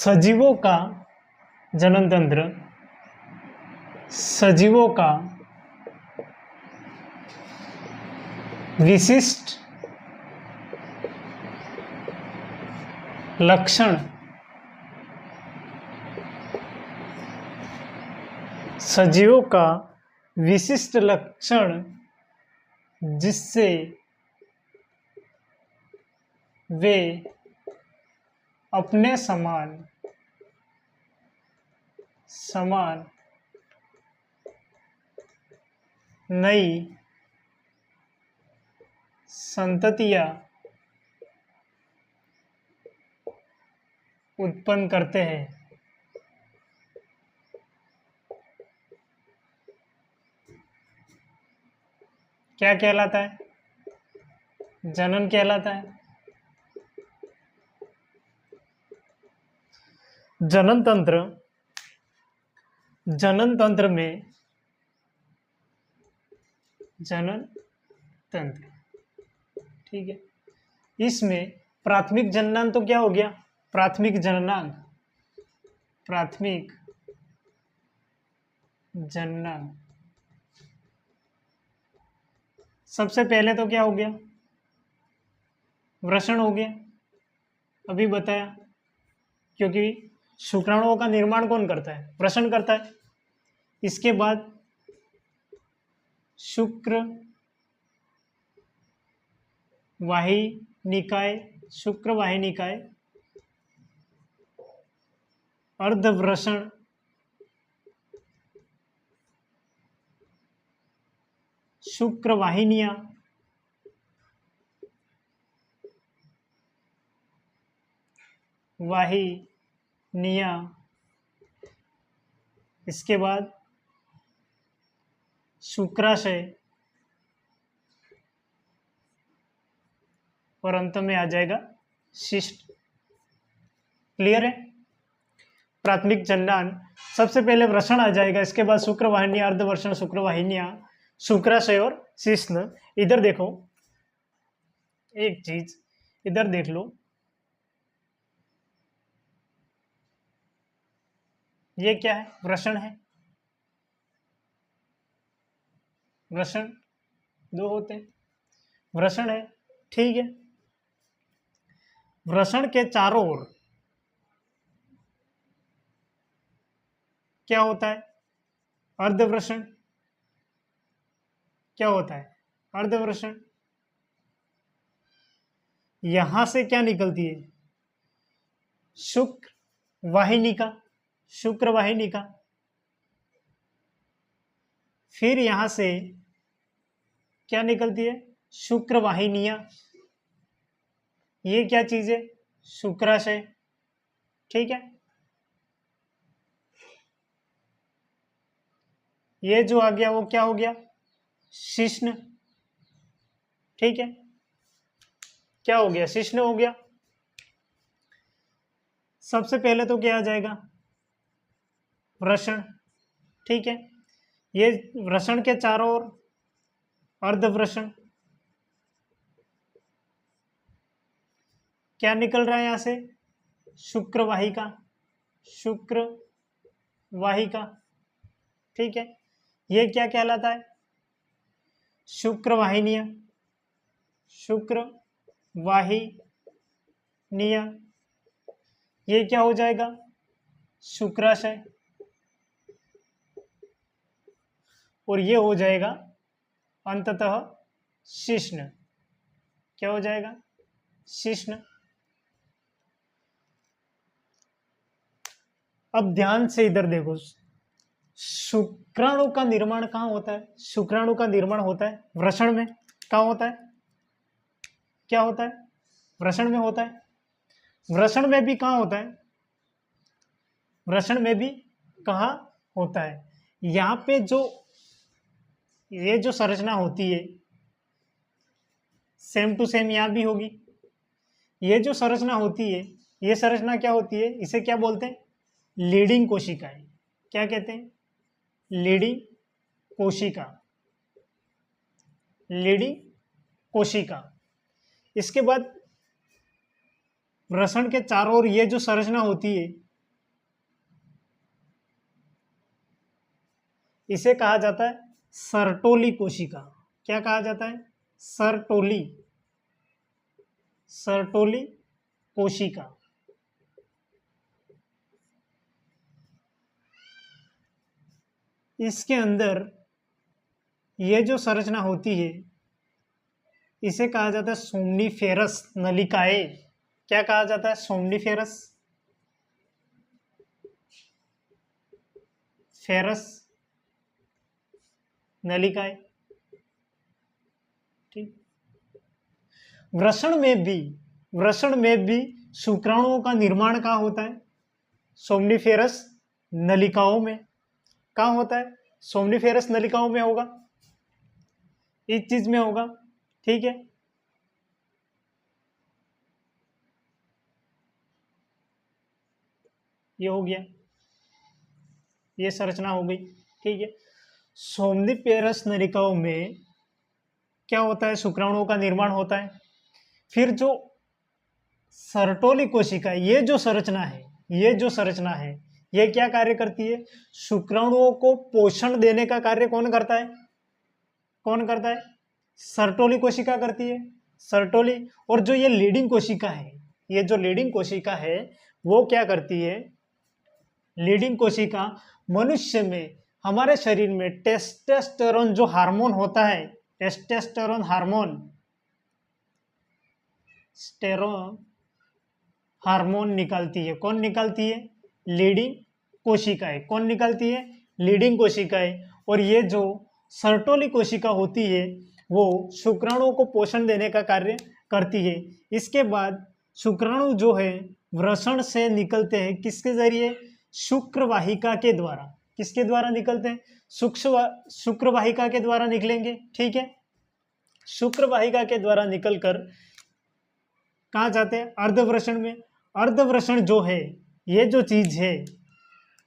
सजीवों का जनन तंत्र, सजीवों का विशिष्ट लक्षण, सजीवों का विशिष्ट लक्षण जिससे वे अपने समान नई संततियां उत्पन्न करते हैं। क्या कहलाता है? जनन कहलाता है। जनन तंत्र में जनन तंत्र, ठीक है, इसमें प्राथमिक जननांग तो क्या हो गया? प्राथमिक जननांग सबसे पहले तो क्या हो गया? वृषण हो गया, अभी बताया, क्योंकि शुक्राणुओं का निर्माण कौन करता है? वृषण करता है। इसके बाद शुक्रवाहिनिकाय, अर्धवृषण, शुक्रवाहिनियां, इसके बाद शुक्राशय और अंत में आ जाएगा शिश्न। क्लियर है? प्राथमिक जननांग सबसे पहले वृषण आ जाएगा, इसके बाद शुक्रवाहिनियां, अर्धवृषण, शुक्रवाहिनियां, शुक्राशय और शिश्न। इधर देखो एक चीज, इधर देख लो, ये क्या है? वृषण है। वृषण दो होते हैं, वृषण है, ठीक है। वृषण के चारों ओर क्या होता है? अर्धवृषण। क्या होता है? अर्धवृषण। यहां से क्या निकलती है? शुक्रवाहिनिका। फिर यहां से क्या निकलती है? शुक्रवाहिनियां। ये क्या चीज है? शुक्राशय, ठीक है। ये जो आ गया वो क्या हो गया? शिश्न, ठीक है। क्या हो गया? शिश्न हो गया। सबसे पहले तो क्या आ जाएगा? वृषण, ठीक है। ये वृषण के चारों ओर अर्धवृषण। क्या निकल रहा है यहां से? शुक्रवाहिका, ठीक है। ये क्या कहलाता है? शुक्रवाहिनियां। ये क्या हो जाएगा? शुक्राशय, और ये हो जाएगा अंततः शिश्न। क्या हो जाएगा? शिश्न। अब ध्यान से इधर देखो, शुक्राणु का निर्माण कहाँ होता है? शुक्राणु का निर्माण होता है वृषण में। कहाँ होता है? क्या होता है? वृषण में होता है। वृषण में भी कहाँ होता है? वृषण में भी कहाँ होता है? यहाँ पे ये जो संरचना होती है सेम टू सेम यहाँ भी होगी। ये जो संरचना होती है, ये संरचना क्या होती है? इसे क्या बोलते हैं? लीडिंग कोशिकाएं। क्या कहते हैं? लीडिंग कोशिका। इसके बाद वृषण के चारों ओर ये जो संरचना होती है, इसे कहा जाता है सर्टोली कोशिका। क्या कहा जाता है? सर्टोली, सर्टोली कोशिका। इसके अंदर ये जो संरचना होती है इसे कहा जाता है सोमनीफेरस नलिकाएं। क्या कहा जाता है? सोमनीफेरस, फेरस नलिकाएं। ठीक। वृषण में भी शुक्राणुओं का निर्माण कहाँ होता है? सोमनीफेरस नलिकाओं में। कहाँ होता है? सोमनीफेरस नलिकाओं में होगा, इस चीज में होगा। ठीक है, ये हो गया, ये संरचना हो गई। ठीक है, सोमनीफेरस नलिकाओं में क्या होता है? शुक्राणुओं का निर्माण होता है। फिर जो सर्टोली कोशिका, ये जो संरचना है, ये क्या कार्य करती है? शुक्राणुओं को पोषण देने का कार्य कौन करता है? कौन करता है? सर्टोली कोशिका करती है, सर्टोली। और जो ये लीडिंग कोशिका है, ये जो लीडिंग कोशिका है वो क्या करती है? लीडिंग कोशिका मनुष्य में, हमारे शरीर में टेस्टोस्टेरोन जो हार्मोन होता है, टेस्टोस्टेरोन हार्मोन, स्टेरोन हार्मोन निकालती है। कौन निकालती है? लीडिंग कोशिकाएं। कौन निकालती है? लीडिंग कोशिकाएं। और ये जो सर्टोली कोशिका होती है वो शुक्राणुओं को पोषण देने का कार्य करती है। इसके बाद शुक्राणु जो है वृषण से निकलते हैं, किसके जरिए? शुक्रवाहिका के द्वारा। किसके द्वारा निकलते हैं? शुक्रवाहिका के द्वारा निकलेंगे। ठीक है, शुक्रवाहिका के द्वारा निकलकर कहाँ जाते हैं? अर्धवृषण में। अर्धवृषण जो है, ये जो चीज है,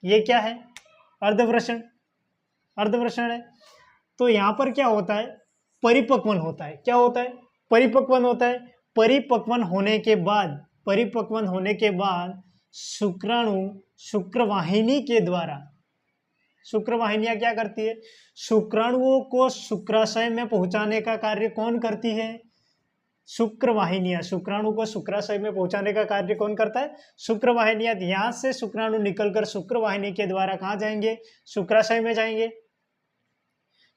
ये क्या है? अर्धवृषण, अर्धवृषण है। तो यहाँ पर क्या होता है? परिपक्वन होता है। क्या होता है? परिपक्वन होता है। परिपक्वन होने के बाद शुक्राणु शुक्रवाहिनी के द्वारा, शुक्रवाहिनियां क्या करती है? शुक्राणुओं को शुक्राशय में पहुंचाने का कार्य कौन करती है? शुक्रवाहिनियां। शुक्राणु को शुक्राशय में पहुंचाने का कार्य कौन करता है? शुक्रवाहिनियां। यहां से शुक्राणु निकलकर शुक्रवाहिनी के द्वारा कहाँ जाएंगे? शुक्राशय में जाएंगे।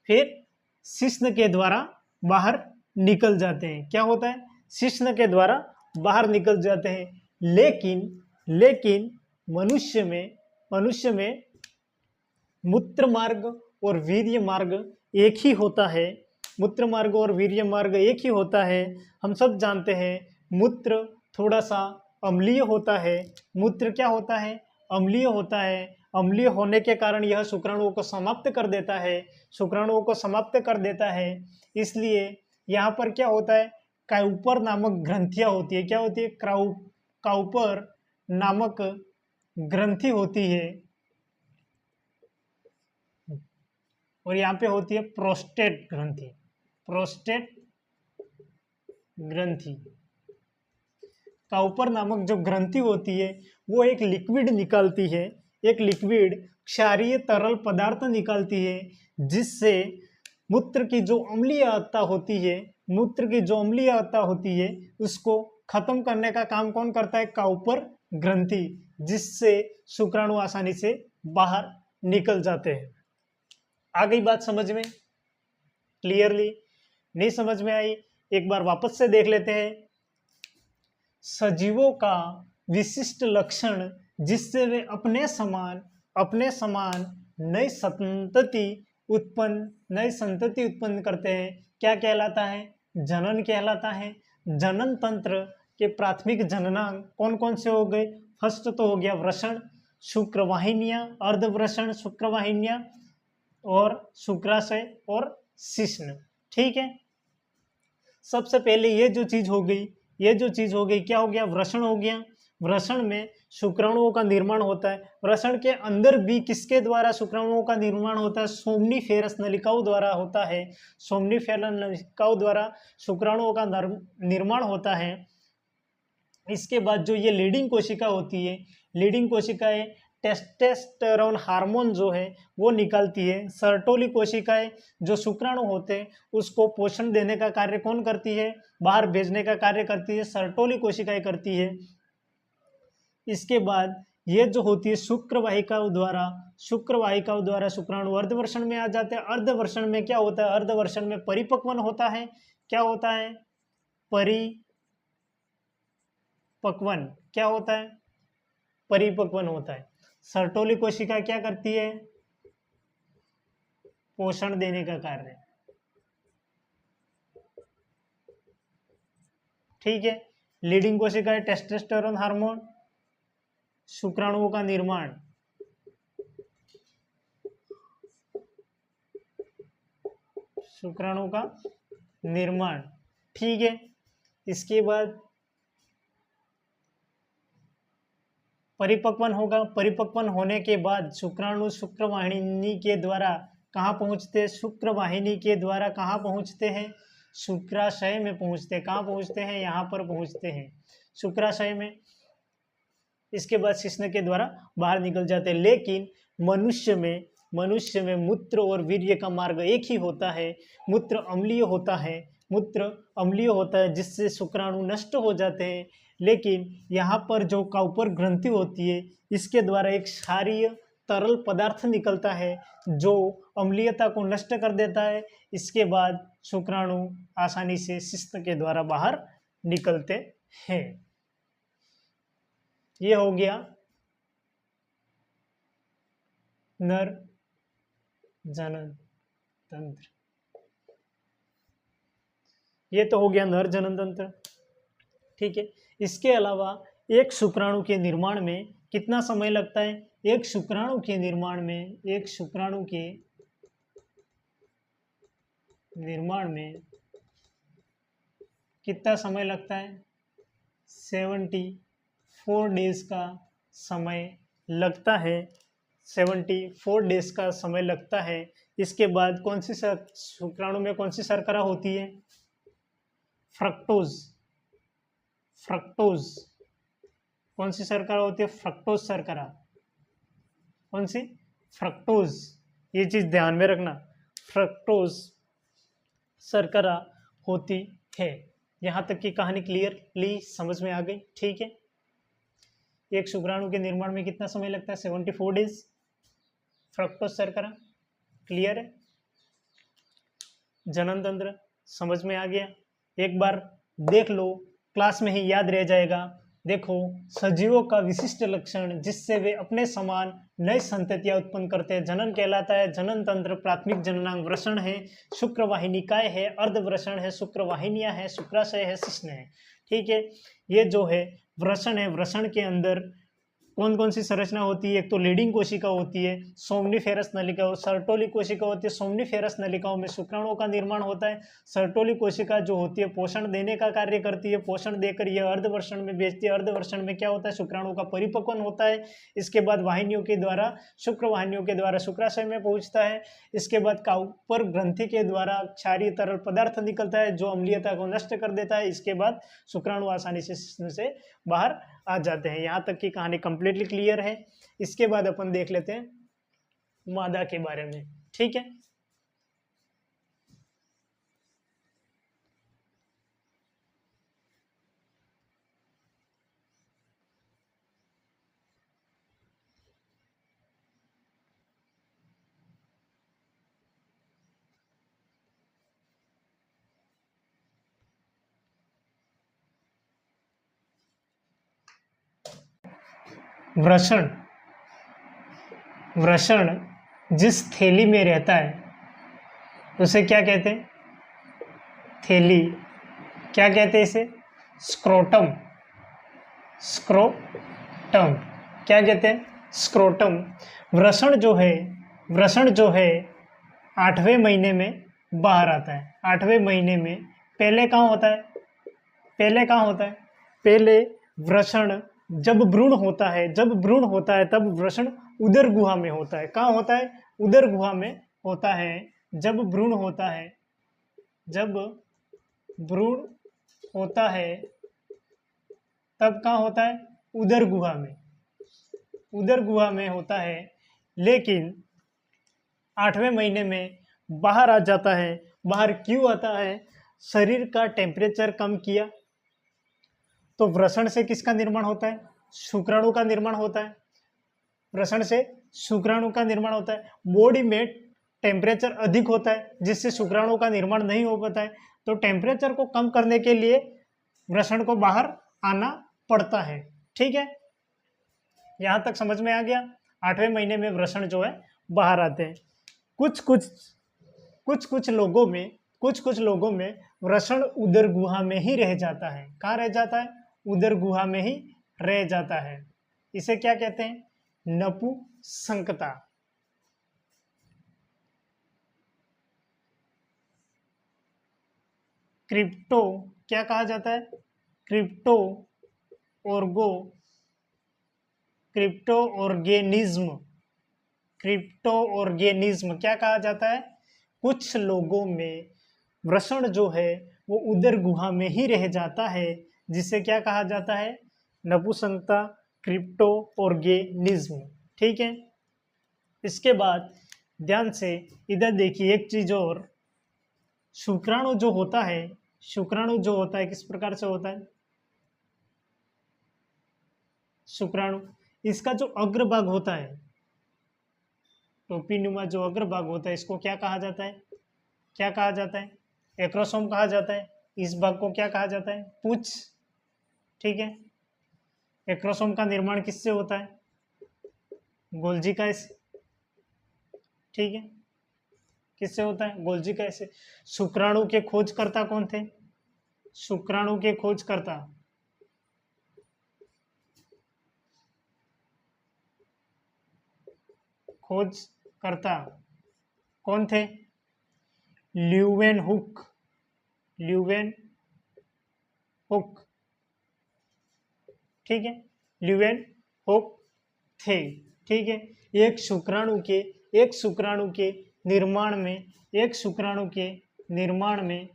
फिर शिश्न के द्वारा बाहर निकल जाते हैं। क्या होता है? शिश्न के द्वारा बाहर निकल जाते हैं। लेकिन मनुष्य में मूत्र मार्ग और वीर्य मार्ग एक ही होता है। मूत्र मार्ग और वीर्य मार्ग एक ही होता है। हम सब जानते हैं मूत्र थोड़ा सा अम्लीय होता है। मूत्र क्या होता है? अम्लीय होता है। अम्लीय होने के कारण यह शुक्राणुओं को समाप्त कर देता है, शुक्राणुओं को समाप्त कर देता है। इसलिए यहाँ पर क्या होता है? काउपर नामक ग्रंथियां होती है। क्या होती है? काउपर नामक ग्रंथि होती है। और यहाँ पे होती है प्रोस्टेट ग्रंथि। प्रोस्टेट ग्रंथि, काउपर नामक जो ग्रंथि होती है वो एक लिक्विड निकालती है, एक लिक्विड क्षारीय तरल पदार्थ निकालती है, जिससे मूत्र की जो अम्लीयता होती है उसको खत्म करने का काम कौन करता है? काउपर ग्रंथि, जिससे शुक्राणु आसानी से बाहर निकल जाते हैं। आ गई बात समझ में? क्लियरली? नहीं समझ में आई? एक बार वापस से देख लेते हैं। सजीवों का विशिष्ट लक्षण जिससे वे अपने समान नई संतति उत्पन्न करते हैं, क्या कहलाता है? जनन कहलाता है। जनन तंत्र के प्राथमिक जननांग कौन कौन से हो गए? फर्स्ट तो हो गया वृषण, शुक्रवाहिनियां, अर्धवृषण, शुक्रवाहिनियां और शुक्राशय और शिश्न। ठीक है, सबसे पहले ये जो चीज हो गई क्या हो गया? वृषण हो गया। वृषण में शुक्राणुओं का निर्माण होता है। वृषण के अंदर भी किसके द्वारा शुक्राणुओं का निर्माण होता है? सोमनीफेरस नलिकाओं द्वारा होता है। सोमनीफेरस नलिकाओं द्वारा शुक्राणुओं का निर्माण होता है। इसके बाद जो ये लीडिंग कोशिका होती है, लीडिंग कोशिकाएं टेस्टोस्टेरोन हार्मोन जो है वो निकालती है। सर्टोली कोशिकाएं जो शुक्राणु होते हैं उसको पोषण देने का कार्य कौन करती है, बाहर भेजने का कार्य करती है सर्टोली कोशिकाएं करती है। इसके बाद ये जो होती है शुक्रवाहिकाओं द्वारा शुक्राणु अर्धवर्षण में आ जाते हैं। अर्धवर्षण में क्या होता है, अर्धवर्षण में परिपक्वन होता है। क्या होता है, परिपक्वन, क्या होता है, परिपक्वन होता है। सर्टोली कोशिका क्या करती है, पोषण देने का कार्य, ठीक है। लीडिंग कोशिका है टेस्टोस्टेरोन हार्मोन, शुक्राणुओं का निर्माण, शुक्राणु का निर्माण, ठीक है। इसके बाद परिपक्वन होगा। परिपक्वन होने के बाद शुक्राणु शुक्रवाहिनी के द्वारा कहाँ पहुँचते हैं, शुक्रवाहिनी के द्वारा कहाँ पहुँचते हैं, शुक्राशय में पहुँचते हैं। कहाँ पहुँचते हैं, यहाँ पर पहुँचते हैं शुक्राशय में। इसके बाद शिश्न के द्वारा बाहर निकल जाते हैं। लेकिन मनुष्य में मूत्र और वीर्य का मार्ग एक ही होता है। मूत्र अम्लीय होता है जिससे शुक्राणु नष्ट हो जाते हैं। लेकिन यहाँ पर जो काउपर ग्रंथि होती है इसके द्वारा एक क्षारीय तरल पदार्थ निकलता है जो अम्लीयता को नष्ट कर देता है। इसके बाद शुक्राणु आसानी से शिश्न के द्वारा बाहर निकलते हैं। ये हो गया नर जनन तंत्र, ये तो हो गया नर जनन तंत्र, ठीक है। इसके अलावा एक शुक्राणु के निर्माण में कितना समय लगता है, एक शुक्राणु के निर्माण में कितना समय लगता है, 74 डेज का समय लगता है। 74 डेज का समय लगता है। इसके बाद कौन सी शुक्राणु में कौन सी शर्करा होती है, फ्रक्टोज। कौन सी शर्करा होती है, फ्रक्टोज शर्करा। कौन सी, फ्रक्टोज। ये चीज ध्यान में रखना, फ्रक्टोज शर्करा होती है। यहाँ तक की कहानी क्लियरली समझ में आ गई, ठीक है। एक शुक्राणु के निर्माण में कितना समय लगता है, 74 डेज। फ्रक्टोज शर्करा, क्लियर है। जनन तंत्र समझ में आ गया। एक बार देख लो, क्लास में ही याद रह जाएगा। देखो, सजीवों का विशिष्ट लक्षण जिससे वे अपने समान नई संततियां उत्पन्न करते हैं जनन कहलाता है। जनन तंत्र प्राथमिक जननांग वृषण है, शुक्रवाहिनिकाएं है, अर्धवृषण है, शुक्रवाहिनियां है, शुक्राशय है, शिश्न है, ठीक है। ये जो है वृषण है, वृषण के अंदर कौन कौन सी संरचना होती है, एक तो लीडिंग कोशिका होती है, सोमनिफेरस नलिका, सर्टोली कोशिका होती है। सोमनिफेरस नलिकाओं में शुक्राणुओं का निर्माण होता है। सर्टोली कोशिका जो होती है पोषण देने का कार्य करती है, पोषण देकर यह अर्धवर्षण में भेजती है। अर्धवर्षण में क्या होता है, शुक्राणु का परिपक्वन होता है। इसके बाद वाहिनियों के द्वारा, शुक्रवाहिनियों के द्वारा शुक्राशय में पहुंचता है। इसके बाद काउपर ग्रंथि के द्वारा क्षारीय तरल पदार्थ निकलता है जो अम्लीयता को नष्ट कर देता है। इसके बाद शुक्राणु आसानी से बाहर आ जाते हैं। यहाँ तक की कहानी कंप्लीटली क्लियर है। इसके बाद अपन देख लेते हैं मादा के बारे में, ठीक है। वृषण जिस थैली में रहता है उसे क्या कहते हैं, थैली। क्या कहते हैं इसे, स्क्रोटम। क्या कहते हैं, स्क्रोटम। वृषण जो है 8वें महीने में बाहर आता है। 8वें महीने में पहले कहाँ होता है, पहले वृषण जब भ्रूण होता है तब वृषण उदर गुहा में होता है। कहाँ होता है, उदर गुहा में होता है। जब भ्रूण होता है तब कहाँ होता है, उदर गुहा में। उदर गुहा में होता है, लेकिन 8वें महीने में बाहर आ जाता है। बाहर क्यों आता है? शरीर का टेम्परेचर कम किया। तो वृषण से किसका निर्माण होता है? शुक्राणु का निर्माण होता है। वृषण से शुक्राणु का निर्माण होता है। बॉडी में टेम्परेचर अधिक होता है जिससे शुक्राणु का निर्माण नहीं हो पाता है। तो टेम्परेचर को कम करने के लिए वृषण को बाहर आना पड़ता है। ठीक है, यहां तक समझ में आ गया। 8वें महीने में वृषण जो है बाहर आते हैं। कुछ कुछ लोगों में वृषण उदर गुहा में ही रह जाता है। कहाँ रह जाता है? उदर गुहा में ही रह जाता है। इसे क्या कहते हैं? नपुंसकता। क्रिप्टो क्या कहा जाता है? क्रिप्टो ऑर्गेनिज्म क्या कहा जाता है? कुछ लोगों में वृषण जो है वो उदर गुहा में ही रह जाता है, जिसे क्या कहा जाता है? नपुंसकता, क्रिप्टो ऑर्गेनिज्म। ठीक है, इसके बाद ध्यान से इधर देखिए एक चीज और। शुक्राणु जो होता है किस प्रकार से होता है? शुक्राणु, इसका जो अग्रभाग होता है, टोपीनुमा जो अग्रभाग होता है, इसको क्या कहा जाता है? क्या कहा जाता है? एक्रोसोम कहा जाता है। इस भाग को क्या कहा जाता है? पूंछ। ठीक है, एक्रोसोम का निर्माण किससे होता है? गोल्जी का से। ठीक है, किससे होता है? गोल्जी का से। शुक्राणु के खोजकर्ता कौन थे? शुक्राणु के खोजकर्ता कौन थे? ल्यूवेनहुक। ठीक है, ल्यूवेनहुक थे। ठीक है, एक शुक्राणु के निर्माण में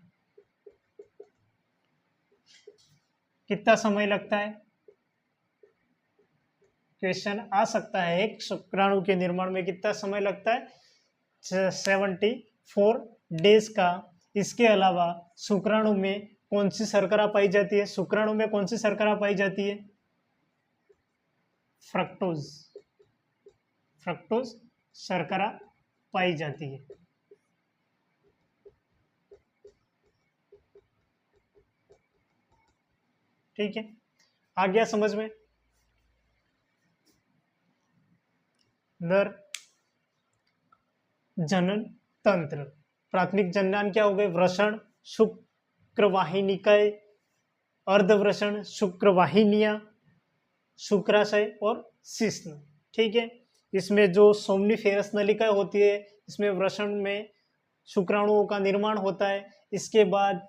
कितना समय लगता है? क्वेश्चन आ सकता है, एक शुक्राणु के निर्माण में कितना समय लगता है? 74 डेज का। इसके अलावा शुक्राणु में कौन सी शर्करा पाई जाती है? शुक्राणु में कौन सी शर्करा पाई जाती है? फ्रक्टोज शर्करा पाई जाती है। ठीक है, आ गया समझ में? नर जनन तंत्र, प्राथमिक जनन क्या हो गए? वृषण, शुक्रवाहिनिकाएं, अर्धवृषण, शुक्रवाहिनियां, शुक्राशय और शिश्न। ठीक है, इसमें जो सोमनिफेरस नलिकाएं होती है, इसमें वृषण में शुक्राणुओं का निर्माण होता है। इसके बाद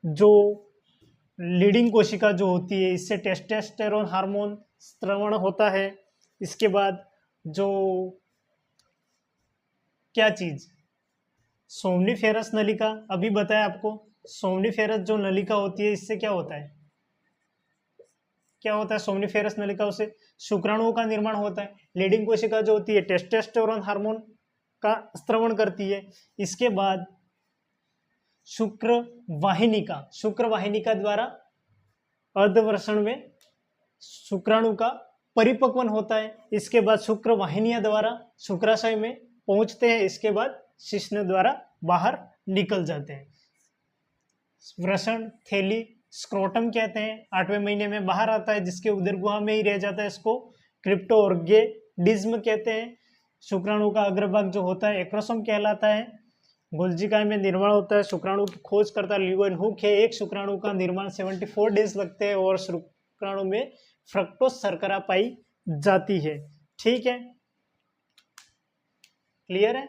जो लीडिंग कोशिका जो होती है, इससे टेस्टोस्टेरोन हार्मोन स्रवण होता है। इसके बाद जो क्या चीज, सोमनिफेरस नलिका, अभी बताया आपको। सोमनिफेरस जो नलिका होती है, इससे क्या होता है? सोमनिफेरस नलिका से शुक्राणुओं का निर्माण होता है। लीडिंग कोशिका जो होती है टेस्टोस्टेरोन हार्मोन का स्रवण करती है। इसके बाद शुक्रवाहिनिका द्वारा अर्धवृषण में शुक्राणु का परिपक्वन होता है। इसके बाद शुक्रवाहिनियां द्वारा शुक्राशय में पहुंचते हैं। इसके बाद शिश्न द्वारा बाहर निकल जाते हैं। वृषण, थैली, स्क्रोटम कहते हैं, 8वें महीने में बाहर आता है, जिसके उदर गुहा में ही रह जाता है। इसको क्रिप्टो ऑर्गेनिज्म कहते हैं। शुक्राणु का अग्रभाग जो होता है एक्रोसोम कहलाता है। गोल्जिकाय में निर्माण होता है। शुक्राणु की खोज करता ल्यूवेनहुक है। एक शुक्राणु का निर्माण 74 डेज लगते हैं और शुक्राणु में फ्रक्टोज शर्करा पाई जाती है। ठीक है, क्लियर है?